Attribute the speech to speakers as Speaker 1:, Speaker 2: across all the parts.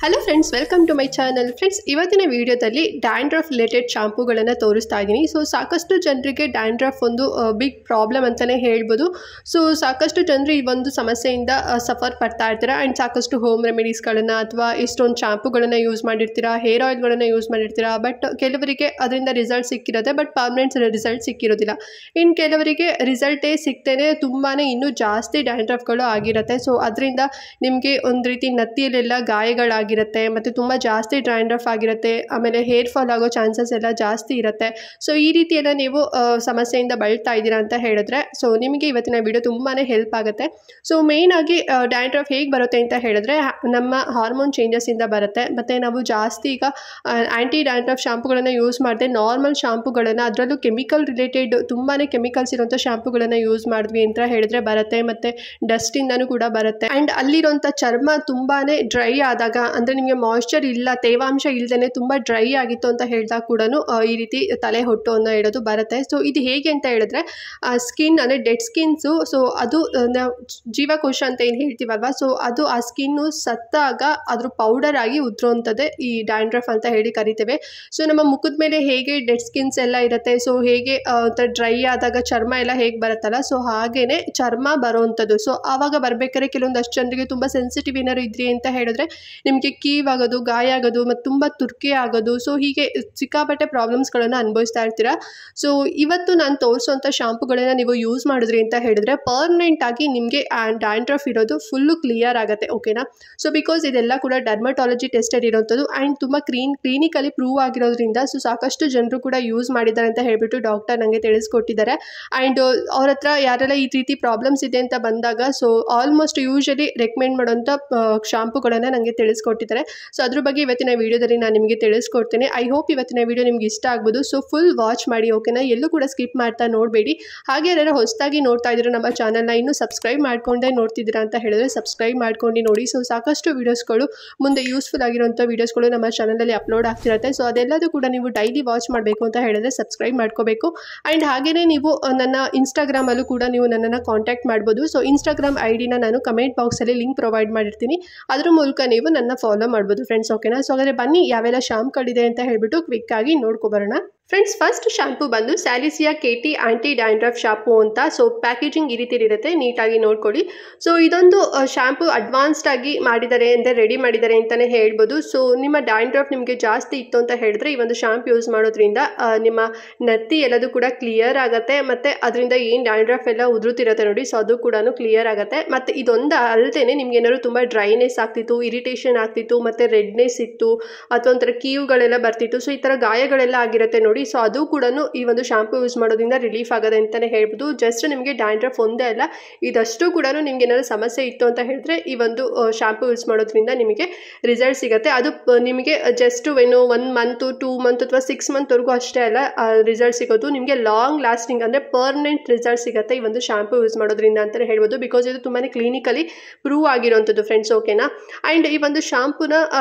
Speaker 1: Hello friends, welcome to my channel. Friends, ಇವತ್ತಿನ ವಿಡಿಯೋದಲ್ಲಿ dandruff related ಶಾಂಪೂಗಳನ್ನು ತೋರಿಸ್ತಾ ಇದ್ದೀನಿ. ಸೊ ಸಾಕಷ್ಟು ಜನರಿಗೆ ಡ್ಯಾಂಡ್ರಫ್ ಒಂದು ಬಿಗ್ ಪ್ರಾಬ್ಲಮ್ ಅಂತಲೇ ಹೇಳ್ಬೋದು. ಸೊ ಸಾಕಷ್ಟು ಜನರು ಈ ಒಂದು ಸಮಸ್ಯೆಯಿಂದ ಸಫರ್ ಪಡ್ತಾ ಇರ್ತಾರೆ. ಆ್ಯಂಡ್ ಸಾಕಷ್ಟು ಹೋಮ್ ರೆಮಿಡೀಸ್ಗಳನ್ನು ಅಥವಾ ಎಷ್ಟೊಂದು ಶಾಂಪೂಗಳನ್ನು ಯೂಸ್ ಮಾಡಿರ್ತೀರಾ, ಹೇರ್ ಆಯಿಲ್ಗಳನ್ನು ಯೂಸ್ ಮಾಡಿರ್ತೀರಾ. ಬಟ್ ಕೆಲವರಿಗೆ ಅದರಿಂದ ರಿಸಲ್ಟ್ ಸಿಕ್ಕಿರುತ್ತೆ, ಬಟ್ ಪರ್ಮನೆಂಟ್ ರಿಸಲ್ಟ್ ಸಿಕ್ಕಿರೋದಿಲ್ಲ. ಇನ್ನು ಕೆಲವರಿಗೆ ರಿಸಲ್ಟೇ ಸಿಗ್ತೇನೆ ತುಂಬಾ ಇನ್ನೂ ಜಾಸ್ತಿ ಡ್ಯಾಂಡ್ರಫ್ಗಳು ಆಗಿರುತ್ತೆ. ಸೊ ಅದರಿಂದ ನಿಮಗೆ ಒಂದು ರೀತಿ ನತ್ತಿಯಲ್ಲೆಲ್ಲ ಗಾಯಗಳಾಗಿರುತ್ತೆ ಮತ್ತು ತುಂಬ ಜಾಸ್ತಿ ಡ್ಯಾಂಡ್ರಫ್ ಆಗಿರುತ್ತೆ. ಆಮೇಲೆ ಹೇರ್ ಫಾಲ್ ಆಗೋ ಚಾನ್ಸಸ್ ಎಲ್ಲ ಜಾಸ್ತಿ ಇರುತ್ತೆ. ಸೊ ಈ ರೀತಿ ಎಲ್ಲ ನೀವು ಸಮಸ್ಯೆಯಿಂದ ಬಳಲ್ತಾ ಇದ್ದೀರಾ ಅಂತ ಹೇಳಿದ್ರೆ ಸೊ ನಿಮಗೆ ಇವತ್ತಿನ ವಿಡಿಯೋ ತುಂಬಾ ಹೆಲ್ಪ್ ಆಗುತ್ತೆ. ಸೊ ಮೇಯ್ನಾಗಿ ಡ್ಯಾಂಡ್ರಫ್ ಹೇಗೆ ಬರುತ್ತೆ ಅಂತ ಹೇಳಿದ್ರೆ ನಮ್ಮ ಹಾರ್ಮೋನ್ ಚೇಂಜಸ್ಸಿಂದ ಬರುತ್ತೆ. ಮತ್ತು ನಾವು ಜಾಸ್ತಿ ಈಗ ಆ್ಯಂಟಿ ಡ್ಯಾಂಡ್ರಫ್ ಶಾಂಪುಗಳನ್ನು ಯೂಸ್ ಮಾಡದೆ ನಾರ್ಮಲ್ ಶಾಂಪುಗಳನ್ನು, ಅದರಲ್ಲೂ ಕೆಮಿಕಲ್ ರಿಲೇಟೆಡ್ ತುಂಬಾ ಕೆಮಿಕಲ್ಸ್ ಇರುವಂಥ ಶಾಂಪುಗಳನ್ನು ಯೂಸ್ ಮಾಡಿದ್ವಿ ಅಂತ ಹೇಳಿದ್ರೆ ಬರುತ್ತೆ. ಮತ್ತು ಡಸ್ಟಿಂದನೂ ಕೂಡ ಬರುತ್ತೆ. ಆ್ಯಂಡ್ ಅಲ್ಲಿರುವಂಥ ಚರ್ಮ ತುಂಬಾ ಡ್ರೈ ಆದಾಗ, ಅಂದರೆ ನಿಮಗೆ ಮಾಯ್ಶ್ಚರ್ ಇಲ್ಲ, ತೇವಾಂಶ ಇಲ್ಲದೇ ತುಂಬ ಡ್ರೈ ಆಗಿತ್ತು ಅಂತ ಹೇಳಿದಾಗ ಕೂಡ ಈ ರೀತಿ ತಲೆ ಹೊಟ್ಟು ಅನ್ನೋ ಹೇಳೋದು ಬರುತ್ತೆ. ಸೊ ಇದು ಹೇಗೆ ಅಂತ ಹೇಳಿದ್ರೆ ಸ್ಕಿನ್ ಅಂದರೆ ಡೆಡ್ ಸ್ಕಿನ್ಸು, ಸೊ ಅದು ನಾವು ಜೀವಕೋಶ ಅಂತ ಏನು ಹೇಳ್ತೀವಲ್ವ, ಸೊ ಅದು ಆ ಸ್ಕಿನ್ನು ಸತ್ತಾಗ ಅದ್ರ ಪೌಡರ್ ಆಗಿ ಉದುರುವಂಥದ್ದೇ ಈ ಡ್ಯಾಂಡ್ರಫ್ ಅಂತ ಹೇಳಿ ಕರಿತೇವೆ. ಸೊ ನಮ್ಮ ಮುಖದ ಮೇಲೆ ಹೇಗೆ ಡೆಡ್ ಸ್ಕಿನ್ಸ್ ಎಲ್ಲ ಇರುತ್ತೆ, ಸೊ ಹೇಗೆ ಡ್ರೈ ಆದಾಗ ಚರ್ಮ ಎಲ್ಲ ಹೇಗೆ ಬರುತ್ತಲ್ಲ, ಸೊ ಹಾಗೇನೆ ಚರ್ಮ ಬರೋವಂಥದ್ದು. ಸೊ ಆವಾಗ ಬರ್ಬೇಕಾದ್ರೆ ಕೆಲವೊಂದಷ್ಟು ಜನರಿಗೆ ತುಂಬ ಸೆನ್ಸಿಟಿವ್ ಏನಾದ್ರು ಇದ್ರಿ ಅಂತ ಹೇಳಿದ್ರೆ ನಿಮಗೆ ಕೀವಾಗೋದು, ಗಾಯ ಆಗೋದು ಮತ್ತು ತುಂಬ ತುರ್ಕೆ ಆಗೋದು, ಸೊ ಹೀಗೆ ಸಿಕ್ಕಾಪಟ್ಟೆ ಪ್ರಾಬ್ಲಮ್ಸ್ಗಳನ್ನು ಅನುಭವಿಸ್ತಾ ಇರ್ತೀರಾ. ಸೊ ಇವತ್ತು ನಾನು ತೋರಿಸೋವಂಥ ಶಾಂಪುಗಳನ್ನು ನೀವು ಯೂಸ್ ಮಾಡಿದ್ರಿ ಅಂತ ಹೇಳಿದ್ರೆ ಪರ್ಮನೆಂಟ್ ಆಗಿ ನಿಮಗೆ ಡ್ಯಾಂಡ್ರಫ್ ಇರೋದು ಫುಲ್ಲು ಕ್ಲಿಯರ್ ಆಗುತ್ತೆ. ಓಕೆನಾ? ಸೊ ಬಿಕಾಸ್ ಇದೆಲ್ಲ ಕೂಡ ಡರ್ಮಟಾಲಜಿ ಟೆಸ್ಟೆಡ್ ಇರೋಂಥದ್ದು ಆ್ಯಂಡ್ ತುಂಬ ಕ್ಲಿನಿಕಲಿ ಪ್ರೂವ್ ಆಗಿರೋದ್ರಿಂದ ಸೊ ಸಾಕಷ್ಟು ಜನರು ಕೂಡ ಯೂಸ್ ಮಾಡಿದ್ದಾರೆ ಅಂತ ಹೇಳಿಬಿಟ್ಟು ಡಾಕ್ಟರ್ ನನಗೆ ತಿಳಿಸ್ಕೊಟ್ಟಿದ್ದಾರೆ. ಆ್ಯಂಡ್ ಅವ್ರ ಹತ್ರ ಯಾರೆಲ್ಲ ಈ ರೀತಿ ಪ್ರಾಬ್ಲಮ್ಸ್ ಇದೆ ಅಂತ ಬಂದಾಗ ಸೊ ಆಲ್ಮೋಸ್ಟ್ ಯೂಶಲಿ ರೆಕಮೆಂಡ್ ಮಾಡೋಂಥ ಶಾಂಪುಗಳನ್ನು ನನಗೆ ತಿಳಿಸ್ಕೊಟ್ಟಿದ್ದಾರೆ. ಸೊ ಅದ್ರ ಬಗ್ಗೆ ಇವತ್ತಿನ ವೀಡಿಯೋದಲ್ಲಿ ನಾನು ನಿಮಗೆ ತಿಳಿಸ್ಕೊಡ್ತೇನೆ. ಐ ಹೋಪ್ ಇವತ್ತಿನ ವೀಡಿಯೋ ನಿಮ್ಗೆ ಇಷ್ಟ ಆಗ್ಬೋದು. ಸೊ ಫುಲ್ ವಾಚ್ ಮಾಡಿ, ಓಕೆನಾ? ಎಲ್ಲೂ ಕೂಡ ಸ್ಕಿಪ್ ಮಾಡ್ತಾ ನೋಡಬೇಡಿ. ಹಾಗೆ ಯಾರು ಹೊಸದಾಗಿ ನೋಡ್ತಾ ಇದ್ದೀರಾ ನಮ್ಮ ಚಾನಲ್ನ ಇನ್ನೂ ಸಬ್ಸ್ಕ್ರೈಬ್ ಮಾಡ್ಕೊಂಡೇ ನೋಡ್ತಿದ್ದೀರಾ ಅಂತ ಹೇಳಿದ್ರೆ ಸಬ್ಸ್ಕ್ರೈಬ್ ಮಾಡ್ಕೊಂಡು ನೋಡಿ. ಸೊ ಸಾಕಷ್ಟು ವೀಡಿಯೋಸ್ಗಳು ಮುಂದೆ ಯೂಸ್ಫುಲ್ ಆಗಿರೋಂಥ ವೀಡಿಯೋಸ್ಗಳು ನಮ್ಮ ಚಾನಲಲ್ಲಿ ಅಪ್ಲೋಡ್ ಆಗ್ತಿರುತ್ತೆ. ಸೊ ಅದೆಲ್ಲದೂ ಕೂಡ ನೀವು ಡೈಲಿ ವಾಚ್ ಮಾಡಬೇಕು ಅಂತ ಹೇಳಿದ್ರೆ ಸಬ್ಸ್ಕ್ರೈಬ್ ಮಾಡ್ಕೋಬೇಕು. ಆ್ಯಂಡ್ ಹಾಗೆಯೇ ನೀವು ನನ್ನ ಇನ್ಸ್ಟಾಗ್ರಾಮಲ್ಲೂ ಕೂಡ ನೀವು ನನ್ನನ್ನು ಕಾಂಟ್ಯಾಕ್ಟ್ ಮಾಡ್ಬೋದು. ಸೊ ಇನ್ಸ್ಟಾಗ್ರಾಮ್ ಐಡಿನ ನಾನು ಕಮೆಂಟ್ ಬಾಕ್ಸಲ್ಲಿ ಲಿಂಕ್ ಪ್ರೊವೈಡ್ ಮಾಡಿರ್ತೀನಿ, ಅದ್ರ ಮೂಲಕ ನೀವು ನನ್ನ ಫಾಲೋ ಮಾಡ್ಬೋದು ಫ್ರೆಂಡ್ಸ್. ಓಕೆನಾ? ಸೊ ಹಾಗಾದರೆ ಬನ್ನಿ ಯಾವೆಲ್ಲ ಶಾಂಪುಗಳಿದೆ ಅಂತ ಹೇಳ್ಬಿಟ್ಟು ಕ್ವಿಕ್ಕಾಗಿ ನೋಡ್ಕೊಬರೋಣ. ಫ್ರೆಂಡ್ಸ್, ಫಸ್ಟ್ ಶಾಂಪು ಬಂದು ಸ್ಯಾಲಿಸಿಯಾ KT ಆಂಟಿ ಡ್ಯಾಂಡ್ರಫ್ ಶಾಂಪು ಅಂತ. ಸೊ ಪ್ಯಾಕೇಜಿಂಗ್ ಈ ರೀತಿ ಇರುತ್ತೆ, ನೀಟಾಗಿ ನೋಡ್ಕೊಳ್ಳಿ. ಸೊ ಇದೊಂದು ಶಾಂಪು ಅಡ್ವಾನ್ಸ್ಡ್ ಆಗಿ ಮಾಡಿದ್ದಾರೆ ಅಂದರೆ ರೆಡಿ ಮಾಡಿದ್ದಾರೆ ಅಂತಲೇ ಹೇಳ್ಬೋದು. ಸೊ ನಿಮ್ಮ ಡ್ಯಾಂಡ್ರಫ್ ನಿಮಗೆ ಜಾಸ್ತಿ ಇತ್ತು ಅಂತ ಹೇಳಿದ್ರೆ ಈ ಒಂದು ಶಾಂಪು ಯೂಸ್ ಮಾಡೋದ್ರಿಂದ ನಿಮ್ಮ ನತ್ತಿ ಎಲ್ಲದೂ ಕೂಡ ಕ್ಲಿಯರ್ ಆಗುತ್ತೆ. ಮತ್ತು ಅದರಿಂದ ಏನು ಡ್ಯಾಂಡ್ರಫ್ ಎಲ್ಲ ಉದುರುತ್ತಿರುತ್ತೆ ನೋಡಿ, ಸೊ ಅದು ಕೂಡ ಕ್ಲಿಯರ್ ಆಗುತ್ತೆ. ಮತ್ತು ಇದೊಂದು ಅಲ್ಲದೆ ನಿಮ್ಗೆ ಏನಾದ್ರು ತುಂಬ ಡ್ರೈನೆಸ್ ಆಗ್ತಿತ್ತು, ಇರಿಟೇಷನ್ ಆಗ್ತಿತ್ತು, ಮತ್ತು ರೆಡ್ನೆಸ್ ಇತ್ತು, ಅಥವಾ ಒಂಥರ ಕೀವುಗಳೆಲ್ಲ ಬರ್ತಿತ್ತು, ಸೊ ಈ ಥರ ಗಾಯಗಳೆಲ್ಲ ಆಗಿರುತ್ತೆ ನೋಡಿ. ಸೊ ಅದು ಕೂಡ ಈ ಒಂದು ಶಾಂಪು ಯೂಸ್ ಮಾಡೋದ್ರಿಂದ ರಿಲೀಫ್ ಆಗೋದೆ ಅಂತಲೇ ಹೇಳ್ಬೋದು. ಜಸ್ಟ್ ನಿಮಗೆ ಡ್ಯಾಂಡ್ರಫ್ ಒಂದೇ ಅಲ್ಲ, ಇದಷ್ಟು ಕೂಡ ನಿಮ್ಗೆ ಏನಾದ್ರು ಸಮಸ್ಯೆ ಇತ್ತು ಅಂತ ಹೇಳಿದ್ರೆ ಈ ಒಂದು ಶಾಂಪು ಯೂಸ್ ಮಾಡೋದ್ರಿಂದ ನಿಮಗೆ ರಿಸಲ್ಟ್ ಸಿಗುತ್ತೆ. ಅದು ನಿಮಗೆ ಜಸ್ಟ್ ಏನು 1 ಮಂತ್ 2 ಮಂತ್ ಅಥವಾ 6 ಮಂತ್ವರೆಗೂ ಅಷ್ಟೇ ಅಲ್ಲ ರಿಸಲ್ಟ್ ಸಿಗೋದು. ನಿಮಗೆ ಲಾಂಗ್ ಲಾಸ್ಟಿಂಗ್ ಅಂದರೆ ಪರ್ಮನೆಂಟ್ ರಿಸಲ್ಟ್ ಸಿಗುತ್ತೆ ಈ ಒಂದು ಶಾಂಪು ಯೂಸ್ ಮಾಡೋದ್ರಿಂದ ಅಂತಲೇ ಹೇಳ್ಬೋದು. ಬಿಕಾಸ್ ಇದು ತುಂಬಾ ಕ್ಲಿನಿಕಲಿ ಪ್ರೂವ್ ಆಗಿರೋವಂಥದ್ದು ಫ್ರೆಂಡ್ಸ್. ಓಕೆನಾ? ಆ್ಯಂಡ್ ಈ ಒಂದು ಶಾಂಪುನ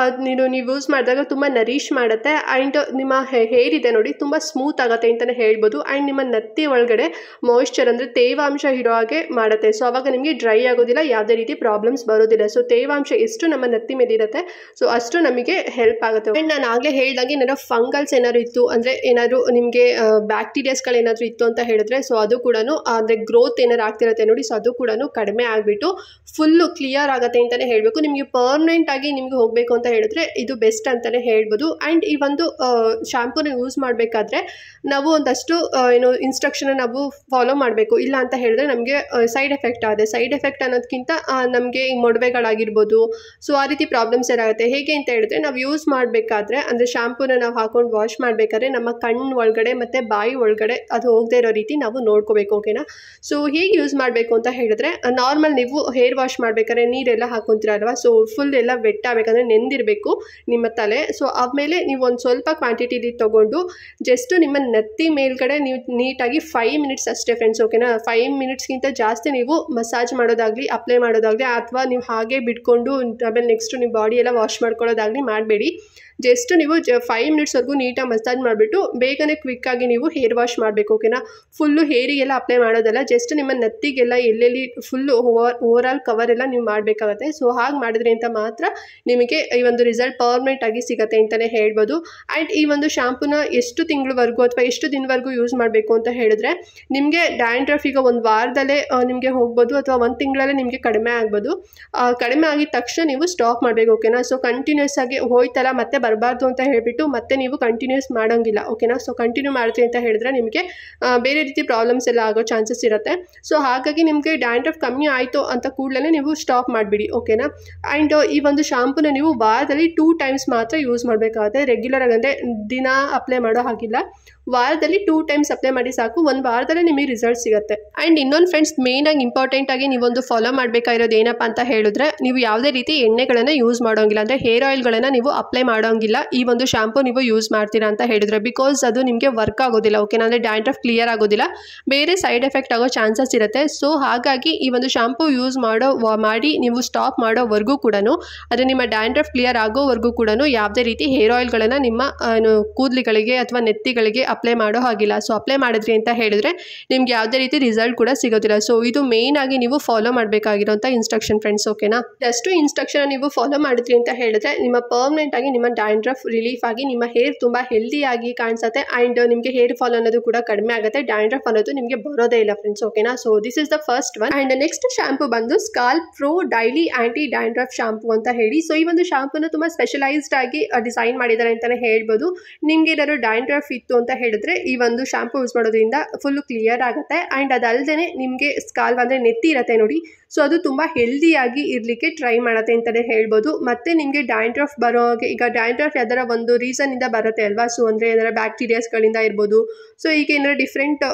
Speaker 1: ನೀವು ಯೂಸ್ ಮಾಡಿದಾಗ ತುಂಬ ನರಿಶ್ ಮಾಡುತ್ತೆ. ಆ್ಯಂಡ್ ನಿಮ್ಮ ಹೇರ್ ಇದೆ ನೋಡಿ ತುಂಬ ಸ್ಮೂತ್ ಆಗುತ್ತೆ ಅಂತಲೇ ಹೇಳ್ಬೋದು. ಆ್ಯಂಡ್ ನಿಮ್ಮ ನತ್ತಿ ಒಳಗಡೆ ಮಾಯ್ಶ್ಚರ್ ಅಂದರೆ ತೇವಾಂಶ ಇರೋ ಹಾಗೆ ಮಾಡುತ್ತೆ. ಸೊ ಅವಾಗ ನಿಮಗೆ ಡ್ರೈ ಆಗೋದಿಲ್ಲ, ಯಾವುದೇ ರೀತಿ ಪ್ರಾಬ್ಲಮ್ಸ್ ಬರೋದಿಲ್ಲ. ಸೊ ತೇವಾಂಶ ಎಷ್ಟು ನಮ್ಮ ನತ್ತಿ ಮೇಲೆ ಇರುತ್ತೆ ಸೊ ಅಷ್ಟು ನಮಗೆ ಹೆಲ್ಪ್ ಆಗುತ್ತೆ. ಆ್ಯಂಡ್ ನಾನು ಆಗಲೇ ಹೇಳ್ದಂಗೆ ಏನಾದ್ರು ಫಂಗಲ್ಸ್ ಏನಾದ್ರು ಇತ್ತು ಅಂದರೆ ಏನಾದರೂ ನಿಮಗೆ ಬ್ಯಾಕ್ಟೀರಿಯಾಸ್ಗಳು ಏನಾದರೂ ಇತ್ತು ಅಂತ ಹೇಳಿದ್ರೆ ಸೊ ಅದು ಕೂಡ ಅಂದರೆ ಗ್ರೋತ್ ಏನಾದ್ರು ಆಗ್ತಿರುತ್ತೆ ನೋಡಿ, ಸೊ ಅದು ಕೂಡ ಕಡಿಮೆ ಆಗಿಬಿಟ್ಟು ಫುಲ್ಲು ಕ್ಲಿಯರ್ ಆಗುತ್ತೆ ಅಂತಲೇ ಹೇಳಬೇಕು. ನಿಮಗೆ ಪರ್ಮನೆಂಟ್ ಆಗಿ ನಿಮಗೆ ಹೋಗಬೇಕು ಅಂತ ಹೇಳಿದ್ರೆ ಇದು ಬೆಸ್ಟ್ ಅಂತಲೇ ಹೇಳ್ಬೋದು. ಆ್ಯಂಡ್ ಈ ಒಂದು ಶಾಂಪೂನ ಯೂಸ್ ಮಾಡಬೇಕಾದ್ರೆ ನಾವು ಒಂದಷ್ಟು ಇನ್ಸ್ಟ್ರಕ್ಷನ್ ನಾವು ಫಾಲೋ ಮಾಡಬೇಕು. ಇಲ್ಲ ಅಂತ ಹೇಳಿದ್ರೆ ನಮಗೆ ಸೈಡ್ ಎಫೆಕ್ಟ್ ಆಗುತ್ತೆ. ಸೈಡ್ ಎಫೆಕ್ಟ್ ಅನ್ನೋದಕ್ಕಿಂತ ನಮಗೆ ಈ ಮೊಡವೆಗಳಾಗಿರ್ಬೋದು, ಸೊ ಆ ರೀತಿ ಪ್ರಾಬ್ಲಮ್ಸ್ ಏನಾಗುತ್ತೆ. ಹೇಗೆ ಅಂತ ಹೇಳಿದ್ರೆ ನಾವು ಯೂಸ್ ಮಾಡಬೇಕಾದ್ರೆ ಅಂದರೆ ಶಾಂಪೂನ ನಾವು ಹಾಕೊಂಡು ವಾಶ್ ಮಾಡಬೇಕಾದ್ರೆ ನಮ್ಮ ಕಣ್ಣು ಒಳಗಡೆ ಮತ್ತು ಬಾಯಿ ಒಳಗಡೆ ಅದು ಹೋಗದೇ ಇರೋ ರೀತಿ ನಾವು ನೋಡ್ಕೋಬೇಕು. ಓಕೆನಾ? ಸೊ ಹೇಗೆ ಯೂಸ್ ಮಾಡಬೇಕು ಅಂತ ಹೇಳಿದ್ರೆ ನಾರ್ಮಲ್ ನೀವು ಹೇರ್ ವಾಶ್ ಮಾಡಬೇಕಾದ್ರೆ ನೀರೆಲ್ಲ ಹಾಕೊತೀರಲ್ವ, ಸೊ ಫುಲ್ ಎಲ್ಲ ವೆಟ್ ಆಗಬೇಕಂದ್ರೆ ನೆಂದಿರಬೇಕು ನಿಮ್ಮ ತಲೆ. ಸೊ ಆಮೇಲೆ ನೀವು ಒಂದು ಸ್ವಲ್ಪ ಕ್ವಾಂಟಿಟಿಲಿ ತೊಗೊಂಡು ಜಸ್ಟ್ ನಿಮ್ಮ ನತ್ತಿ ಮೇಲ್ಗಡೆ ನೀವು ನೀಟಾಗಿ 5 ಮಿನಿಟ್ಸ್ ಅಷ್ಟೇ ಫ್ರೆಂಡ್ಸ್. ಓಕೆನಾ? 5 ಮಿನಿಟ್ಸ್ಗಿಂತ ಜಾಸ್ತಿ ನೀವು ಮಸಾಜ್ ಮಾಡೋದಾಗಲಿ ಅಪ್ಲೈ ಮಾಡೋದಾಗಲಿ ಅಥವಾ ನೀವು ಹಾಗೆ ಬಿಟ್ಕೊಂಡು ಆಮೇಲೆ ನೆಕ್ಸ್ಟ್ ನೀವು ಬಾಡಿ ಎಲ್ಲ ವಾಶ್ ಮಾಡ್ಕೊಳ್ಳೋದಾಗಲಿ ಮಾಡಬೇಡಿ. ಜಸ್ಟ್ ನೀವು 5 ಮಿನಿಟ್ಸ್ವರೆಗೂ ನೀಟಾಗಿ ಮಸಾಜ್ ಮಾಡಿಬಿಟ್ಟು ಬೇಗನೆ ಕ್ವಿಕ್ಕಾಗಿ ನೀವು ಹೇರ್ ವಾಶ್ ಮಾಡಬೇಕು. ಓಕೆನಾ, ಫುಲ್ಲು ಹೇರಿಗೆಲ್ಲ ಅಪ್ಲೈ ಮಾಡೋದಲ್ಲ, ಜಸ್ಟ್ ನಿಮ್ಮ ನೆತ್ತಿಗೆಲ್ಲ ಎಲ್ಲೆಲ್ಲಿ ಫುಲ್ಲು ಓವರಾಲ್ ಕವರ್ ಎಲ್ಲ ನೀವು ಮಾಡಬೇಕಾಗತ್ತೆ. ಸೊ ಹಾಗೆ ಮಾಡಿದ್ರಿ ಅಂತ ಮಾತ್ರ ನಿಮಗೆ ಈ ಒಂದು ರಿಸಲ್ಟ್ ಪರ್ಮನೆಂಟ್ ಆಗಿ ಸಿಗುತ್ತೆ ಅಂತಲೇ ಹೇಳ್ಬೋದು. ಆ್ಯಂಡ್ ಈ ಒಂದು ಶಾಂಪೂನ ಎಷ್ಟು ತಿಂಗಳವರೆಗೂ ಅಥವಾ ಎಷ್ಟು ದಿನವರೆಗೂ ಯೂಸ್ ಮಾಡಬೇಕು ಅಂತ ಹೇಳಿದ್ರೆ, ನಿಮಗೆ ಡ್ಯಾಂಡ್ರಫ್ ಈಗ ಒಂದು ವಾರದಲ್ಲೇ ನಿಮಗೆ ಹೋಗ್ಬೋದು ಅಥವಾ ಒಂದು ತಿಂಗಳಲ್ಲೇ ನಿಮಗೆ ಕಡಿಮೆ ಆಗ್ಬೋದು. ಕಡಿಮೆ ಆಗಿದ ತಕ್ಷಣ ನೀವು ಸ್ಟಾಪ್ ಮಾಡಬೇಕು. ಓಕೆನಾ, ಸೊ ಕಂಟಿನ್ಯೂಸ್ ಆಗಿ ಹೋಯ್ತಲ್ಲ ಮತ್ತೆ ಬರಬಾರ್ದು ಅಂತ ಹೇಳಿಬಿಟ್ಟು ಮತ್ತೆ ನೀವು ಕಂಟಿನ್ಯೂಸ್ ಮಾಡೋಂಗಿಲ್ಲ. ಓಕೆನಾ, ಸೊ ಕಂಟಿನ್ಯೂ ಮಾಡ್ತೀವಿ ಅಂತ ಹೇಳಿದ್ರೆ ನಿಮಗೆ ಬೇರೆ ರೀತಿ ಪ್ರಾಬ್ಲಮ್ಸ್ ಎಲ್ಲ ಆಗೋ ಚಾನ್ಸಸ್ ಇರುತ್ತೆ. ಸೊ ಹಾಗಾಗಿ ನಿಮಗೆ ಡ್ಯಾಂಡ್ರಫ್ ಕಮ್ಮಿ ಆಯಿತು ಅಂತ ಕೂಡಲೇ ನೀವು ಸ್ಟಾಪ್ ಮಾಡಿಬಿಡಿ. ಓಕೆನಾ, ಆ್ಯಂಡ್ ಈ ಒಂದು ಶಾಂಪೂನ ನೀವು ವಾರದಲ್ಲಿ 2 ಟೈಮ್ಸ್ ಮಾತ್ರ ಯೂಸ್ ಮಾಡಬೇಕಾಗುತ್ತೆ. ರೆಗ್ಯುಲರ್ ಆಗಿ ಅಂದರೆ ದಿನ ಅಪ್ಲೈ ಮಾಡೋ ಹಾಗಿಲ್ಲ, ವಾರದಲ್ಲಿ 2 ಟೈಮ್ಸ್ ಅಪ್ಲೈ ಮಾಡಿ ಸಾಕು. ಒಂದು ವಾರದಲ್ಲೇ ನಿಮಗೆ ರಿಸಲ್ಟ್ ಸಿಗುತ್ತೆ. ಆ್ಯಂಡ್ ಇನ್ನೊಂದು ಫ್ರೆಂಡ್ಸ್, ಮೇಯ್ನಾಗಿ ಇಂಪಾರ್ಟೆಂಟ್ ಆಗಿ ನೀವೊಂದು ಫಾಲೋ ಮಾಡಬೇಕಾಗಿರೋದು ಏನಪ್ಪ ಅಂತ ಹೇಳಿದ್ರೆ, ನೀವು ಯಾವುದೇ ರೀತಿ ಎಣ್ಣೆಗಳನ್ನು ಯೂಸ್ ಮಾಡೋಂಗಿಲ್ಲ, ಅಂದರೆ ಹೇರ್ ಆಯಿಲ್ಗಳನ್ನು ನೀವು ಅಪ್ಲೈ ಮಾಡೋಂಗಿಲ್ಲ ಈ ಒಂದು ಶಾಂಪೂ ನೀವು ಯೂಸ್ ಮಾಡ್ತೀರಾ ಅಂತ ಹೇಳಿದ್ರೆ, ಬಿಕಾಸ್ ಅದು ನಿಮಗೆ ವರ್ಕ್ ಆಗೋದಿಲ್ಲ. ಓಕೆನಾ, ಅಂದರೆ ಡ್ಯಾಂಡ್ರಫ್ ಕ್ಲಿಯರ್ ಆಗೋದಿಲ್ಲ, ಬೇರೆ ಸೈಡ್ ಎಫೆಕ್ಟ್ ಆಗೋ ಚಾನ್ಸಸ್ ಇರುತ್ತೆ. ಸೊ ಹಾಗಾಗಿ ಈ ಒಂದು ಶಾಂಪೂ ಯೂಸ್ ಮಾಡಿ ನೀವು ಸ್ಟಾಪ್ ಮಾಡೋವರೆಗೂ ಕೂಡ, ಅಂದರೆ ನಿಮ್ಮ ಡ್ಯಾಂಡ್ರಫ್ ಕ್ಲಿಯರ್ ಆಗೋವರೆಗೂ ಕೂಡ ಯಾವುದೇ ರೀತಿ ಹೇರ್ ಆಯಿಲ್ಗಳನ್ನು ನಿಮ್ಮ ಕೂದಲಿಗಳಿಗೆ ಅಥವಾ ನೆತ್ತಿಗಳಿಗೆ ಅಪ್ಲೈ ಮಾಡೋ ಹಾಗಿಲ್ಲ. ಸೊ ಅಪ್ಲೈ ಮಾಡಿದ್ರಿ ಅಂತ ಹೇಳಿದ್ರೆ ನಿಮ್ಗೆ ಯಾವುದೇ ರೀತಿ ರಿಸಲ್ಟ್ ಕೂಡ ಸಿಗೋದಿಲ್ಲ. ಸೊ ಇದು ಮೇಯ್ನ್ ಆಗಿ ನೀವು ಫಾಲೋ ಮಾಡಬೇಕಾಗಿರೋಂಥ ಇನ್ಸ್ಟ್ರಕ್ಷನ್ ಫ್ರೆಂಡ್ಸ್. ಓಕೆನಾ, ಜಸ್ಟ್ ಇನ್ಸ್ಟ್ರಕ್ಷನ್ ನೀವು ಫಾಲೋ ಮಾಡಿದ್ರಿ ಅಂತ ಹೇಳಿದ್ರೆ ನಿಮ್ಮ ಪರ್ಮನೆಂಟ್ ಆಗಿ ನಿಮ್ಮ ಡ್ಯಾಂಡ್ರಫ್ ರಿಲೀಫ್ ಆಗಿ ನಿಮ್ಮ ಹೇರ್ ತುಂಬ ಹೆಲ್ದಿಯಾಗಿ ಕಾಣಿಸುತ್ತೆ. ಆ್ಯಂಡ್ ನಿಮಗೆ ಹೇರ್ ಫಾಲ್ ಅನ್ನೋದು ಕೂಡ ಕಡಿಮೆ ಆಗುತ್ತೆ, ಡ್ಯಾಂಡ್ರಫ್ ಅನ್ನೋದು ನಿಮಗೆ ಬರೋದೇ ಇಲ್ಲ ಫ್ರೆಂಡ್ಸ್. ಓಕೆನಾ, so this is the first one. And next shampoo ಬಂದು scalp pro daily anti dandruff shampoo ಅಂತ ಹೇಳಿ. ಸೊ ಈ ಒಂದು ಶಾಂಪೂನ ತುಂಬ ಸ್ಪೆಷಲೈಸ್ಡ್ ಆಗಿ ಡಿಸೈನ್ ಮಾಡಿದ್ದಾರೆ ಅಂತಲೇ ಹೇಳ್ಬೋದು. ನಿಮಗೆ ಏನಾದ್ರು ಡ್ಯಾಂಡ್ರಫ್ ಇತ್ತು ಅಂತ ಹೇಳಿದ್ರೆ ಈ ಒಂದು ಶಾಂಪೂ ಯೂಸ್ ಮಾಡೋದ್ರಿಂದ ಫುಲ್ಲು ಕ್ಲಿಯರ್ ಆಗುತ್ತೆ. ಆ್ಯಂಡ್ ಅದಲ್ಲದೆ ನಿಮಗೆ ಸ್ಕಾಲ್ಪ್ ಅಂದರೆ ನೆತ್ತಿ ಇರುತ್ತೆ ನೋಡಿ, ಸೊ ಅದು ತುಂಬ ಹೆಲ್ದಿಯಾಗಿ ಇರಲಿಕ್ಕೆ ಟ್ರೈ ಮಾಡುತ್ತೆ ಅಂತಲೇ ಹೇಳ್ಬೋದು. ಮತ್ತು ನಿಮಗೆ ಡ್ಯಾಂಡ್ರಫ್ ಬರೋ ಹಾಗೆ, ಈಗ ಡ್ಯಾಂಡ್ರಫ್ ಯಾವ್ದಾರ ಒಂದು ರೀಸನ್ನಿಂದ ಬರುತ್ತೆ ಅಲ್ವಾ, ಸೊ ಅಂದರೆ ಏನಾರ ಬ್ಯಾಕ್ಟೀರಿಯಾಸ್ಗಳಿಂದ ಇರ್ಬೋದು. ಸೊ ಈಗ ಏನಾರ ಡಿಫ್ರೆಂಟ್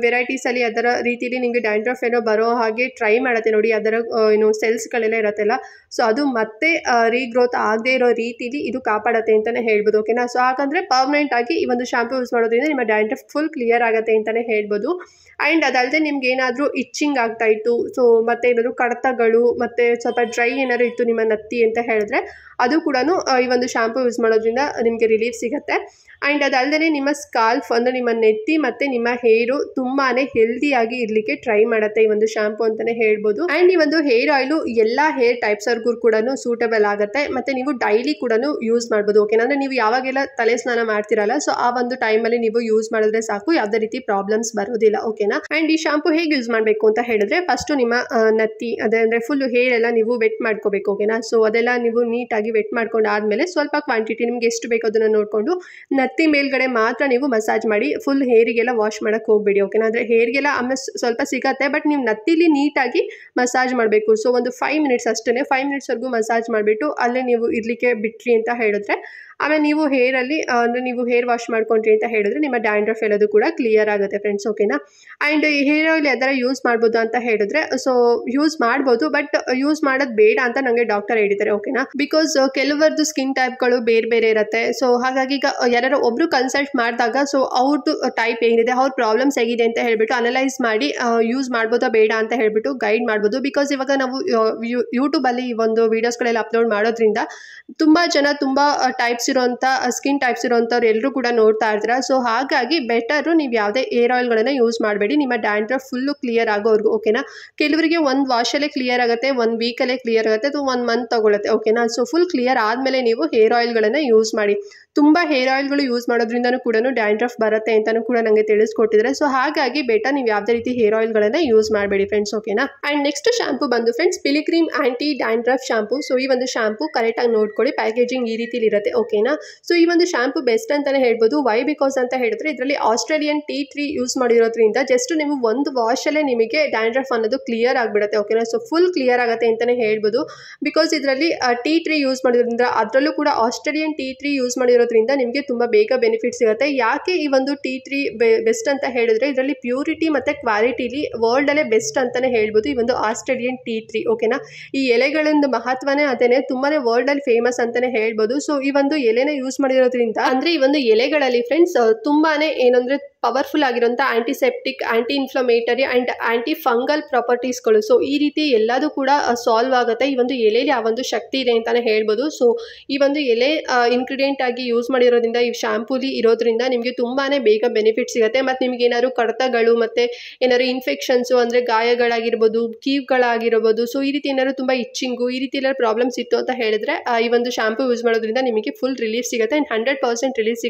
Speaker 1: ವೆರೈಟೀಸಲ್ಲಿ ಅದರ ರೀತಿಯಲ್ಲಿ ನಿಮಗೆ ಡ್ಯಾಂಡ್ರಫ್ ಏನೋ ಬರೋ ಹಾಗೆ ಟ್ರೈ ಮಾಡುತ್ತೆ ನೋಡಿ, ಅದರ ಏನು ಸೆಲ್ಸ್ಗಳೆಲ್ಲ ಇರುತ್ತಲ್ಲ, ಸೊ ಅದು ಮತ್ತೆ ರೀಗ್ರೋತ್ ಆಗದೆ ಇರೋ ರೀತಿಲಿ ಇದು ಕಾಪಾಡುತ್ತೆ ಅಂತಲೇ ಹೇಳ್ಬೋದು. ಓಕೆನಾ, ಸೊ ಹಾಗಂದರೆ ಪರ್ಮನೆಂಟ್ ಆಗಿ ಈ ಒಂದು ಶಾಂಪೂ ಯೂಸ್ ಮಾಡೋದ್ರಿಂದ ನಿಮ್ಮ ಡ್ಯಾಂಡ್ರಫ್ ಫುಲ್ ಕ್ಲಿಯರ್ ಆಗುತ್ತೆ ಅಂತಲೇ ಹೇಳ್ಬೋದು. ಆ್ಯಂಡ್ ಅದಲ್ಲದೆ ನಿಮ್ಗೆ ಏನಾದರೂ ಇಚ್ಚಿಂಗ್ ಆಗ್ತಾ ಇತ್ತು, ಸೊ ಮತ್ತು ಏನಾದರೂ ಕಡತಗಳು ಮತ್ತು ಸ್ವಲ್ಪ ಡ್ರೈ ಏನಾದ್ರು ಇತ್ತು ನಿಮ್ಮ ನತ್ತಿ ಅಂತ ಹೇಳಿದ್ರೆ ಅದು ಕೂಡ ಈ ಒಂದು ಶಾಂಪೂ ಯೂಸ್ ಮಾಡೋದ್ರಿಂದ ನಿಮಗೆ ರಿಲೀಫ್ ಸಿಗುತ್ತೆ. ಆ್ಯಂಡ್ ಅದಲ್ಲದೆ ನಿಮ್ಮ ಸ್ಕಾಲ್ಫ್ ಅಂದರೆ ನಿಮ್ಮ ನೆತ್ತಿ ಮತ್ತು ನಿಮ್ಮ ಹೇರು ತುಂಬಾ ಹೆಲ್ದಿಯಾಗಿ ಇರಲಿಕ್ಕೆ ಟ್ರೈ ಮಾಡುತ್ತೆ ಈ ಒಂದು ಶಾಂಪೂ ಅಂತಲೇ ಹೇಳ್ಬೋದು. ಆ್ಯಂಡ್ ಈ ಒಂದು ಹೇರ್ ಆಯಿಲು ಎಲ್ಲ ಹೇರ್ ಟೈಪ್ಸ್ವರೆಗೂ ಕೂಡ ಸೂಟಬಲ್ ಆಗುತ್ತೆ, ಮತ್ತು ನೀವು ಡೈಲಿ ಕೂಡ ಯೂಸ್ ಮಾಡ್ಬೋದು. ಓಕೆನಾ, ಅಂದರೆ ನೀವು ಯಾವಾಗೆಲ್ಲ ತಲೆ ಸ್ನಾನ ಮಾಡ್ತಿರಲ್ಲ, ಸೊ ಆ ಒಂದು ಟೈಮಲ್ಲಿ ನೀವು ಯೂಸ್ ಮಾಡಿದ್ರೆ ಸಾಕು, ಯಾವುದೇ ರೀತಿ ಪ್ರಾಬ್ಲಮ್ಸ್ ಬರೋದಿಲ್ಲ. ಓಕೆನಾ, ಆ್ಯಂಡ್ ಈ ಶಾಂಪೂ ಹೇಗೆ ಯೂಸ್ ಮಾಡಬೇಕು ಅಂತ ಹೇಳಿದ್ರೆ, ಫಸ್ಟು ನಿಮ್ಮ ನತ್ತಿ ಅಂದರೆ ಫುಲ್ಲು ಹೇರ್ ಎಲ್ಲ ನೀವು ವೆಟ್ ಮಾಡ್ಕೋಬೇಕು. ಓಕೆನಾ, ಸೊ ಅದೆಲ್ಲ ನೀವು ನೀಟಾಗಿ ವೆಟ್ ಮಾಡ್ಕೊಂಡು ಆದಮೇಲೆ ಸ್ವಲ್ಪ ಕ್ವಾಂಟಿಟಿ ನಿಮ್ಗೆ ಎಷ್ಟು ಬೇಕು ಅದನ್ನು ನೋಡಿಕೊಂಡು ನತ್ತಿ ಮೇಲ್ಗಡೆ ಮಾತ್ರ ನೀವು ಮಸಾಜ್ ಮಾಡಿ, ಫುಲ್ ಹೇರಿಗೆಲ್ಲ ವಾಶ್ ಮಾಡೋಕ್ಕೆ ಹೋಗ್ಬೇಡಿ. ಓಕೆನಾ, ಅಂದರೆ ಹೇರಿಗೆಲ್ಲ ಆಮೇಲೆ ಸ್ವಲ್ಪ ಸಿಗತ್ತೆ, ಬಟ್ ನೀವು ನತ್ತಿಲಿ ನೀಟಾಗಿ ಮಸಾಜ್ ಮಾಡಬೇಕು. ಸೊ ಒಂದು 5 ಮಿನಿಟ್ಸ್ ಅಷ್ಟೇ, 5 ಮಿನಿಟ್ಸ್ವರೆಗೂ ಮಸಾಜ್ ಮಾಡಿಬಿಟ್ಟು ಅಲ್ಲೇ ನೀವು ಇರಲಿಕ್ಕೆ ಬಿಟ್ರಿ ಅಂತ ಹೇಳಿದ್ರೆ, ಆಮೇಲೆ ನೀವು ಹೇರಲ್ಲಿ ಅಂದರೆ ನೀವು ಹೇರ್ ವಾಶ್ ಮಾಡ್ಕೊಂಡ್ರಿ ಅಂತ ಹೇಳಿದ್ರೆ ನಿಮ್ಮ ಡ್ಯಾಂಡ್ರಫ್ ಎಲ್ಲದು ಕೂಡ ಕ್ಲಿಯರ್ ಆಗುತ್ತೆ ಫ್ರೆಂಡ್ಸ್. ಓಕೆನಾ, ಆ್ಯಂಡ್ ಈ ಹೇರ್ ಆಯಿಲ್ ಯಾವ್ದಾರ ಯೂಸ್ ಮಾಡ್ಬೋದು ಅಂತ ಹೇಳಿದ್ರೆ, ಸೊ ಯೂಸ್ ಮಾಡ್ಬೋದು, ಬಟ್ ಯೂಸ್ ಮಾಡೋದು ಬೇಡ ಅಂತ ನನಗೆ ಡಾಕ್ಟರ್ ಹೇಳಿದ್ದಾರೆ. ಓಕೆನಾ, ಬಿಕಾಸ್ ಕೆಲವರದ್ದು ಸ್ಕಿನ್ ಟೈಪ್ಗಳು ಬೇರೆ ಬೇರೆ ಇರುತ್ತೆ. ಸೊ ಹಾಗಾಗಿ ಈಗ ಯಾರು ಒಬ್ರು ಕನ್ಸಲ್ಟ್ ಮಾಡಿದಾಗ ಸೊ ಅವ್ರದ್ದು ಟೈಪ್ ಏನಿದೆ, ಅವ್ರ ಪ್ರಾಬ್ಲಮ್ಸ್ ಹೇಗಿದೆ ಅಂತ ಹೇಳ್ಬಿಟ್ಟು ಅನಲೈಸ್ ಮಾಡಿ ಯೂಸ್ ಮಾಡ್ಬೋದಾ ಬೇಡ ಅಂತ ಹೇಳ್ಬಿಟ್ಟು ಗೈಡ್ ಮಾಡ್ಬೋದು. ಬಿಕಾಸ್ ಇವಾಗ ನಾವು ಯೂಟ್ಯೂಬಲ್ಲಿ ಈ ಒಂದು ವೀಡಿಯೋಸ್ಗಳೆಲ್ಲ ಅಪ್ಲೋಡ್ ಮಾಡೋದ್ರಿಂದ ತುಂಬ ಜನ ತುಂಬ ಟೈಪ್ಸ್ ಇರೋಂಥ ಸ್ಕಿನ್ ಟೈಪ್ಸ್ ಇರೋಂಥವ್ರು ಎಲ್ಲರೂ ಕೂಡ ನೋಡ್ತಾ ಇರ್ತೀರ. ಸೊ ಹಾಗಾಗಿ ಬೆಟರು ನೀವು ಯಾವುದೇ ಏರ್ ಆಯಿಲ್ಗಳನ್ನು ಯೂಸ್ ಮಾಡಬೇಡಿ ನಿಮ್ಮ ಡ್ಯಾಂಡ್ರಫ್ ಫುಲ್ಲು ಕ್ಲಿಯರ್ ಆಗೋವರೆಗೂ. ಓಕೆನಾ, ಕೆಲವರಿಗೆ ಒಂದು ವಾಶಲ್ಲೇ ಕ್ಲಿಯರ್ ಆಗುತ್ತೆ, 1 ವೀಕಲ್ಲೇ ಕ್ಲಿಯರ್ ಆಗುತ್ತೆ, ಅಥವಾ 1 ಮಂತ್ ತಗೊಳುತ್ತೆ. ಓಕೆನಾ, ಸೊ ಫುಲ್ ಕ್ಲಿಯರ್ ಆದಮೇಲೆ ನೀವು ಹೇರ್ ಆಯಿಲ್ಗಳನ್ನು ಯೂಸ್ ಮಾಡಿ. ತುಂಬ ಹೇರ್ ಆಯಿಲ್ಗಳು ಯೂಸ್ ಮಾಡೋದ್ರಿಂದನೂ ಕೂಡ ಡ್ಯಾಂಡ್ರಫ್ ಬರುತ್ತೆ ಅಂತಲೂ ಕೂಡ ನನಗೆ ತಿಳಿಸ್ಕೊಟ್ಟಿದ್ದಾರೆ. ಸೊ ಹಾಗಾಗಿ ಬೆಟರ್ ನೀವು ಯಾವುದೇ ರೀತಿ ಹೇರ್ ಆಯಿಲ್ಗಳನ್ನು ಯೂಸ್ ಮಾಡಬೇಡಿ ಫ್ರೆಂಡ್ಸ್. ಓಕೆನಾ, ಆ್ಯಂಡ್ ನೆಕ್ಸ್ಟ್ ಶಾಂಪೂ ಬಂದು friends Pilgrim anti dandruff shampoo. So ಈ ಒಂದು ಶಾಂಪೂ ಕರೆಕ್ಟಾಗಿ ನೋಡ್ಕೊಳ್ಳಿ, ಪ್ಯಾಕೇಜಿಂಗ್ ಈ ರೀತಿಲಿ ಇರುತ್ತೆ. ಓಕೆನಾ, ಸೊ ಈ ಒಂದು ಶಾಂಪೂ ಬೆಸ್ಟ್ ಅಂತಲೇ ಹೇಳ್ಬೋದು. ವೈ ಬಿಕಾಸ್ ಅಂತ ಹೇಳಿದ್ರೆ ಇದರಲ್ಲಿ ಆಸ್ಟ್ರೇಲಿಯನ್ ಟೀ ಟ್ರೀ ಯೂಸ್ ಮಾಡಿರೋದ್ರಿಂದ ಜಸ್ಟ್ ನೀವು ಒಂದು ವಾಶಲ್ಲೇ ನಿಮಗೆ ಡ್ಯಾಂಡ್ರಫ್ ಅನ್ನೋದು ಕ್ಲಿಯರ್ ಆಗಿಬಿಡುತ್ತೆ. ಓಕೆನಾ, ಸೊ ಫುಲ್ ಕ್ಲಿಯರ್ ಆಗುತ್ತೆ ಅಂತಲೇ ಹೇಳ್ಬೋದು. ಬಿಕಾಸ್ ಇದರಲ್ಲಿ ಟೀ ಟ್ರೀ ಯೂಸ್ ಮಾಡಿರೋದ್ರಿಂದ, ಅದರಲ್ಲೂ ಕೂಡ ಆಸ್ಟ್ರೇಲಿಯನ್ ಟೀ ಟ್ರೀ ಯೂಸ್ ಮಾಡಿರೋದ್ರಿಂದ ನಿಮಗೆ ತುಂಬ ಬೇಗ ಬೆನಿಫಿಟ್ ಸಿಗುತ್ತೆ. ಯಾಕೆ ಈ ಒಂದು ಟೀ ಟ್ರೀ ಬೆಸ್ಟ್ ಅಂತ ಹೇಳಿದ್ರೆ ಇದರಲ್ಲಿ ಪ್ಯೂರಿಟಿ ಮತ್ತು ಕ್ವಾಲಿಟಿಲಿ ವರ್ಲ್ಡಲ್ಲೇ ಬೆಸ್ಟ್ ಅಂತಲೇ ಹೇಳ್ಬೋದು ಈ ಒಂದು ಆಸ್ಟ್ರೇಲಿಯನ್ ಟೀ ಟ್ರೀ. ಓಕೆನಾ, ಈ ಎಲೆಗಳಿಂದ ಮಹತ್ವನೇ ಅದೇನೆ, ತುಂಬಾ ವರ್ಲ್ಡಲ್ಲಿ ಫೇಮಸ್ ಅಂತಲೇ ಹೇಳ್ಬೋದು. ಸೊ ಈ ಒಂದು ಎಲೆನ ಯೂಸ್ ಮಾಡಿರೋದ್ರಿಂದ ಅಂದರೆ ಈ ಒಂದು ಎಲೆಗಳಲ್ಲಿ ಫ್ರೆಂಡ್ಸ್ ತುಂಬಾನೇ ಏನಂದರೆ ಪವರ್ಫುಲ್ ಆಗಿರೋಂಥ antiseptic, anti inflammatory and anti fungal ಪ್ರಾಪರ್ಟೀಸ್ಗಳು. ಸೊ ಈ ರೀತಿ ಎಲ್ಲದೂ ಕೂಡ ಸಾಲ್ವ್ ಆಗುತ್ತೆ. ಈ ಒಂದು ಎಲೆಯಲ್ಲಿ ಆ ಒಂದು ಶಕ್ತಿ ಇದೆ ಅಂತಲೇ ಹೇಳ್ಬೋದು. ಸೊ ಈ ಒಂದು ಎಲೆ ಇಂಗ್ರೀಡಿಯೆಂಟ್ ಆಗಿ ಯೂಸ್ ಮಾಡಿರೋದ್ರಿಂದ, ಈ ಶಾಂಪೂಲಿ ಇರೋದ್ರಿಂದ ನಿಮಗೆ ತುಂಬಾ ಬೇಗ ಬೆನಿಫಿಟ್ ಸಿಗುತ್ತೆ. ಮತ್ತು ನಿಮ್ಗೆ ಏನಾದ್ರು ಕಡತಗಳು ಮತ್ತು ಏನಾದ್ರು ಇನ್ಫೆಕ್ಷನ್ಸು ಅಂದರೆ ಗಾಯಗಳಾಗಿರ್ಬೋದು, ಕೀವ್ಗಳಾಗಿರ್ಬೋದು, ಸೊ ಈ ರೀತಿ ಏನಾದ್ರು ತುಂಬ ಇಚ್ಚಿಂಗು, ಈ ರೀತಿ ಏನಾದ್ರು ಪ್ರಾಬ್ಲಮ್ಸ್ ಇತ್ತು ಅಂತ ಹೇಳಿದ್ರೆ ಈ ಒಂದು ಶಾಂಪೂ ಯೂಸ್ ಮಾಡೋದ್ರಿಂದ ನಿಮಗೆ ಫುಲ್ ರಿಲೀಫ್ ಸಿಗುತ್ತೆ. ಆ್ಯಂಡ್ 100%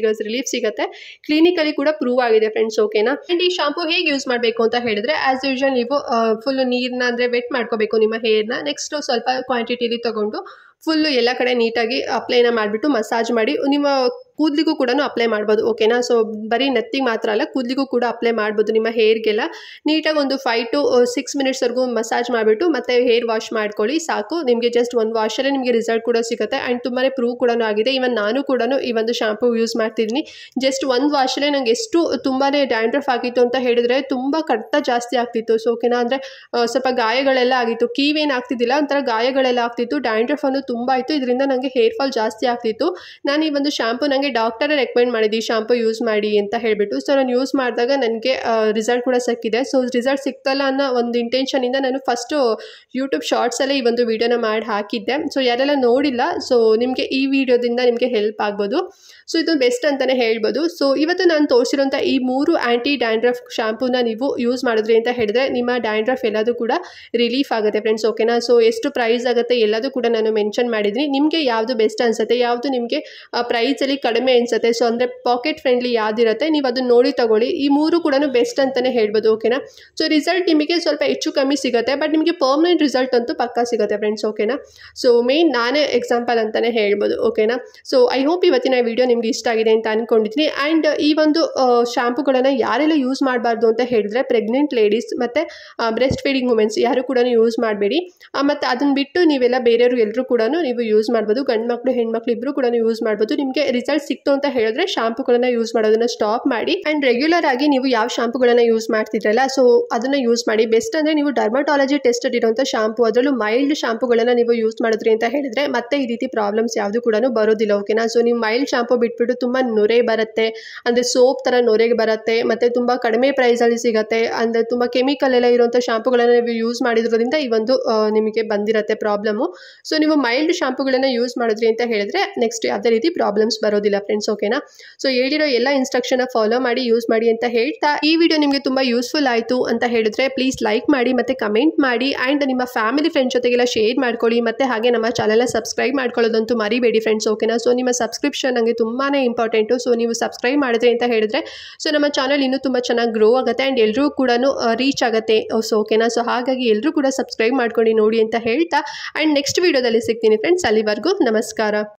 Speaker 1: ರಿಲೀಫ್ ಸಿಗುತ್ತೆ. ಕ್ಲಿನಿಕಲಿ ಕೂಡ ಪ್ರೂವ್ ಆಗಿದೆ ಫ್ರೆಂಡ್ಸ್. ಓಕೆನಾ. ಆ್ಯಂಡ್ ಈ ಶಾಂಪೂ ಹೇಗೆ ಯೂಸ್ ಮಾಡಬೇಕು ಅಂತ ಹೇಳಿದ್ರೆ, ಆಸ್ ಯೂಶುವಲ್ ನೀವು ಫುಲ್ ನೀರನ್ನ ಅಂದರೆ ವೆಟ್ ಮಾಡ್ಕೋಬೇಕು ನಿಮ್ಮ ಹೇರ್ನ. ನೆಕ್ಸ್ಟ್ ಸ್ವಲ್ಪ ಕ್ವಾಂಟಿಟಿಲಿ ತಗೊಂಡು ಫುಲ್ಲು ಎಲ್ಲ ಕಡೆ ನೀಟಾಗಿ ಅಪ್ಲೈನ ಮಾಡಿಬಿಟ್ಟು ಮಸಾಜ್ ಮಾಡಿ ನಿಮ್ಮ ಕೂದಲಿಗೂ ಕೂಡ ಅಪ್ಲೈ ಮಾಡ್ಬೋದು. ಓಕೆನಾ. ಸೊ ಬರೀ ನೆತ್ತಿಗೆ ಮಾತ್ರ ಅಲ್ಲ, ಕೂದಲಿಗೂ ಕೂಡ ಅಪ್ಲೈ ಮಾಡ್ಬೋದು. ನಿಮ್ಮ ಹೇರ್ಗೆಲ್ಲ ನೀಟಾಗಿ ಒಂದು 5 to 6 ಮಿನಿಟ್ಸ್ವರೆಗೂ ಮಸಾಜ್ ಮಾಡಿಬಿಟ್ಟು ಮತ್ತೆ ಹೇರ್ ವಾಶ್ ಮಾಡ್ಕೊಳ್ಳಿ, ಸಾಕು. ನಿಮಗೆ ಜಸ್ಟ್ ಒಂದು ವಾಶಲ್ಲೇ ನಿಮಗೆ ರಿಸಲ್ಟ್ ಕೂಡ ಸಿಗುತ್ತೆ. ಆ್ಯಂಡ್ ತುಂಬಾ ಪ್ರೂವ್ ಕೂಡ ಆಗಿದೆ. ಈವನ್ ನಾನು ಕೂಡ ಈ ಒಂದು ಶಾಂಪೂ ಯೂಸ್ ಮಾಡ್ತಿದ್ದೀನಿ. ಜಸ್ಟ್ ಒಂದು ವಾಶಲ್ಲೇ ನನಗೆ ಎಷ್ಟು ತುಂಬಾ ಡ್ಯಾಂಡ್ರಫ್ ಆಗಿತ್ತು ಅಂತ ಹೇಳಿದರೆ, ತುಂಬ ಕಡ್ತ ಜಾಸ್ತಿ ಆಗ್ತಿತ್ತು. ಸೊ ಓಕೆನಾ. ಅಂದರೆ ಸ್ವಲ್ಪ ಗಾಯಗಳೆಲ್ಲ ಆಗಿತ್ತು. ಕೀವೇನು ಆಗ್ತಿದ್ದಿಲ್ಲ, ಒಂಥರ ಗಾಯಗಳೆಲ್ಲ ಆಗ್ತಿತ್ತು. ಡ್ಯಾಂಡ್ರಫ್ ಅನ್ನೋದು ತುಂಬ ಇತ್ತು. ಇದರಿಂದ ನನಗೆ ಹೇರ್ ಫಾಲ್ ಜಾಸ್ತಿ ಆಗ್ತಿತ್ತು. ನಾನು ಈ ಒಂದು ಶಾಂಪೂ ನನಗೆ ಡಾಕ್ಟರೇ ರೆಕಮೆಂಡ್ ಮಾಡಿದ್ದು, ಈ ಶಾಂಪೂ ಯೂಸ್ ಮಾಡಿ ಅಂತ ಹೇಳಿಬಿಟ್ಟು. ಸೊ ನಾನು ಯೂಸ್ ಮಾಡಿದಾಗ ನನಗೆ ರಿಸಲ್ಟ್ ಕೂಡ ಸಿಕ್ಕಿದೆ. ಸೊ ರಿಸಲ್ಟ್ ಸಿಕ್ತಲ್ಲ ಅನ್ನೋ ಒಂದು ಇಂಟೆನ್ಷನಿಂದ ನಾನು ಫಸ್ಟು ಯೂಟ್ಯೂಬ್ ಶಾರ್ಟ್ಸಲ್ಲೇ ಈ ಒಂದು ವೀಡಿಯೋನ ಮಾಡಿ ಹಾಕಿದ್ದೆ. ಸೊ ಯಾರೆಲ್ಲ ನೋಡಿಲ್ಲ, ಸೊ ನಿಮಗೆ ಈ ವಿಡಿಯೋದಿಂದ ನಿಮಗೆ ಹೆಲ್ಪ್ ಆಗ್ಬೋದು. ಸೊ ಇದು ಬೆಸ್ಟ್ ಅಂತಲೇ ಹೇಳ್ಬೋದು. ಸೊ ಇವತ್ತು ನಾನು ತೋರಿಸಿರೋಂಥ ಈ 3 ಆ್ಯಂಟಿ ಡ್ಯಾಂಡ್ರಫ್ ಶಾಂಪೂನ ನೀವು ಯೂಸ್ ಮಾಡಿದ್ರಿ ಅಂತ ಹೇಳಿದ್ರೆ ನಿಮ್ಮ ಡ್ಯಾಂಡ್ರಫ್ ಎಲ್ಲದೂ ಕೂಡ ರಿಲೀಫ್ ಆಗುತ್ತೆ ಫ್ರೆಂಡ್ಸ್. ಓಕೆನಾ. ಸೊ ಎಷ್ಟು ಪ್ರೈಸ್ ಆಗುತ್ತೆ ಎಲ್ಲದೂ ಕೂಡ ನಾನು ಮೆನ್ಷನ್ ಮಾಡಿದ್ದೀನಿ. ನಿಮಗೆ ಯಾವುದು ಬೆಸ್ಟ್ ಅನಿಸುತ್ತೆ, ಯಾವುದು ನಿಮಗೆ ಪ್ರೈಸಲ್ಲಿ ಕಡಿಮೆ ಅನಿಸುತ್ತೆ, ಸೊ ಅಂದರೆ ಪಾಕೆಟ್ ಫ್ರೆಂಡ್ಲಿ ಯಾವುದಿರುತ್ತೆ ನೀವು ಅದನ್ನು ನೋಡಿ ತಗೊಳ್ಳಿ. ಈ 3 ಕೂಡ ಬೆಸ್ಟ್ ಅಂತಲೇ ಹೇಳ್ಬೋದು. ಓಕೆನಾ. ಸೊ ರಿಸಲ್ಟ್ ನಿಮಗೆ ಸ್ವಲ್ಪ ಹೆಚ್ಚು ಕಮ್ಮಿ ಸಿಗುತ್ತೆ, ಬಟ್ ನಿಮಗೆ ಪರ್ಮನೆಂಟ್ ರಿಸಲ್ಟ್ ಅಂತೂ ಪಕ್ಕಾ ಸಿಗುತ್ತೆ ಫ್ರೆಂಡ್ಸ್. ಓಕೆನಾ. ಸೊ ಮೇನ್ ನಾನೇ ಎಕ್ಸಾಂಪಲ್ ಅಂತಲೇ ಹೇಳ್ಬೋದು. ಓಕೆನಾ. ಸೊ ಐ ಹೋಪ್ ಇವತ್ತಿನ ವಿಡಿಯೋ ನಿಮ್ಗೆ ಇಷ್ಟ ಆಗಿದೆ ಅಂತ ಅಂದ್ಕೊಂಡಿದ್ದೀನಿ. ಆ್ಯಂಡ್ ಈ ಒಂದು ಶಾಂಪೂಗಳನ್ನು ಯಾರೆಲ್ಲ ಯೂಸ್ ಮಾಡಬಾರ್ದು ಅಂತ ಹೇಳಿದ್ರೆ, ಪ್ರೆಗ್ನೆಂಟ್ ಲೇಡೀಸ್ ಮತ್ತು ಬ್ರೆಸ್ಟ್ ಫೀಡಿಂಗ್ ವುಮೆನ್ಸ್ ಯಾರು ಕೂಡ ಯೂಸ್ ಮಾಡಬೇಡಿ. ಮತ್ತು ಅದನ್ನು ಬಿಟ್ಟು ನೀವೆಲ್ಲ ಬೇರೆಯವರು ಎಲ್ಲರೂ ಕೂಡ ನೀವು ಯೂಸ್ ಮಾಡ್ಬೋದು. ಗಂಡು ಮಕ್ಕಳು ಹೆಣ್ಮಕ್ಳು ಇಬ್ಬರು ಕೂಡ ಯೂಸ್ ಮಾಡ್ಬೋದು. ನಿಮಗೆ ರಿಸಲ್ಟ್ ಸಿಕ್ತು ಅಂತ ಹೇಳಿದ್ರೆ ಶಾಂಪೂಗಳನ್ನು ಯೂಸ್ ಮಾಡೋದನ್ನ ಸ್ಟಾಪ್ ಮಾಡಿ. ಆ್ಯಂಡ್ ರೆಗ್ಯುಲರ್ ಆಗಿ ನೀವು ಯಾವ ಶಾಂಪೂಗಳನ್ನು ಯೂಸ್ ಮಾಡ್ತಿದ್ರಲ್ಲ, ಸೊ ಅದನ್ನು ಯೂಸ್ ಮಾಡಿ. ಬೆಸ್ಟ್ ಅಂದರೆ ನೀವು ಡರ್ಮಟಾಲಜಿ ಟೆಸ್ಟೆಡ್ ಇರೋಂಥ ಶಾಂಪೂ, ಅದರಲ್ಲೂ ಮೈಲ್ಡ್ ಶಾಂಪೂಗಳನ್ನು ನೀವು ಯೂಸ್ ಮಾಡಿದ್ರಿ ಅಂತ ಹೇಳಿದ್ರೆ ಮತ್ತೆ ಈ ರೀತಿ ಪ್ರಾಬ್ಲಮ್ಸ್ ಯಾವುದು ಕೂಡ ಬರೋದಿಲ್ಲ. ಓಕೆನಾ. ಸೊ ನೀವು ಮೈಲ್ಡ್ ಶಾಂಪೂ ಬಿಟ್ಬಿಟ್ಟು ತುಂಬ ನೊರೆ ಬರುತ್ತೆ, ಅಂದರೆ ಸೋಪ್ ಥರ ನೊರೆಗೆ ಬರುತ್ತೆ, ಮತ್ತು ತುಂಬ ಕಡಿಮೆ ಪ್ರೈಸಲ್ಲಿ ಸಿಗುತ್ತೆ, ಅಂದರೆ ತುಂಬ ಕೆಮಿಕಲ್ ಎಲ್ಲ ಇರುವಂಥ ಶಾಂಪೂಗಳನ್ನು ನೀವು ಯೂಸ್ ಮಾಡಿದ್ರಿಂದ ಈ ಒಂದು ನಿಮಗೆ ಬಂದಿರುತ್ತೆ ಪ್ರಾಬ್ಲಮ್ಮು. ಸೊ ನೀವು ಮೈಲ್ಡ್ ಶಾಂಪೂಗಳನ್ನು ಯೂಸ್ ಮಾಡಿದ್ರಿ ಅಂತ ಹೇಳಿದ್ರೆ ನೆಕ್ಸ್ಟ್ ಯಾವುದೇ ರೀತಿ ಪ್ರಾಬ್ಲಮ್ಸ್ ಬರೋದಿಲ್ಲ ಫ್ರೆಂಡ್ಸ್. ಓಕೆನಾ. ಸೊ ಹೇಳಿರೋ ಎಲ್ಲ ಇನ್ಸ್ಟ್ರಕ್ಷನ್ ಫಾಲೋ ಮಾಡಿ ಯೂಸ್ ಮಾಡಿ ಅಂತ ಹೇಳ್ತಾ, ಈ ವಿಡಿಯೋ ನಿಮಗೆ ತುಂಬ ಯೂಸ್ಫುಲ್ ಆಯಿತು ಅಂತ ಹೇಳಿದ್ರೆ ಪ್ಲೀಸ್ ಲೈಕ್ ಮಾಡಿ ಮತ್ತು ಕಮೆಂಟ್ ಮಾಡಿ. ಆ್ಯಂಡ್ ನಿಮ್ಮ ಫ್ಯಾಮಿಲಿ ಫ್ರೆಂಡ್ಸ್ ಜೊತೆಗೆಲ್ಲ ಶೇರ್ ಮಾಡ್ಕೊಳ್ಳಿ. ಮತ್ತು ಹಾಗೆ ನಮ್ಮ ಚಾನಲ್ನ ಸಬ್ಸ್ಕ್ರೈಬ್ ಮಾಡ್ಕೊಳ್ಳೋದಂತೂ ಮರಿಬೇಡಿ ಫ್ರೆಂಡ್ಸ್. ಓಕೆನಾ. ಸೊ ನಿಮ್ಮ ಸಬ್ಸ್ಕ್ರಿಪ್ಷನ್ ನನಗೆ ತುಂಬಾ ಇಂಪಾರ್ಟೆಂಟು. ಸೊ ನೀವು ಸಬ್ಸ್ಕ್ರೈಬ್ ಮಾಡಿದ್ರಿ ಅಂತ ಹೇಳಿದ್ರೆ ಸೊ ನಮ್ಮ ಚಾನಲ್ ಇನ್ನೂ ತುಂಬ ಚೆನ್ನಾಗಿ ಗ್ರೋ ಆಗುತ್ತೆ ಆ್ಯಂಡ್ ಎಲ್ಲರೂ ಕೂಡ ರೀಚ್ ಆಗುತ್ತೆ. ಸೊ ಓಕೆನಾ. ಸೊ ಹಾಗಾಗಿ ಎಲ್ಲರೂ ಕೂಡ ಸಬ್ಸ್ಕ್ರೈಬ್ ಮಾಡ್ಕೊಂಡು ನೋಡಿ ಅಂತ ಹೇಳ್ತಾ, ಆ್ಯಂಡ್ ನೆಕ್ಸ್ಟ್ ವಿಡಿಯೋದಲ್ಲಿ ಸಿಗ್ತೀನಿ ಫ್ರೆಂಡ್ಸ್. ಅಲ್ಲಿವರೆಗೂ ನಮಸ್ಕಾರ.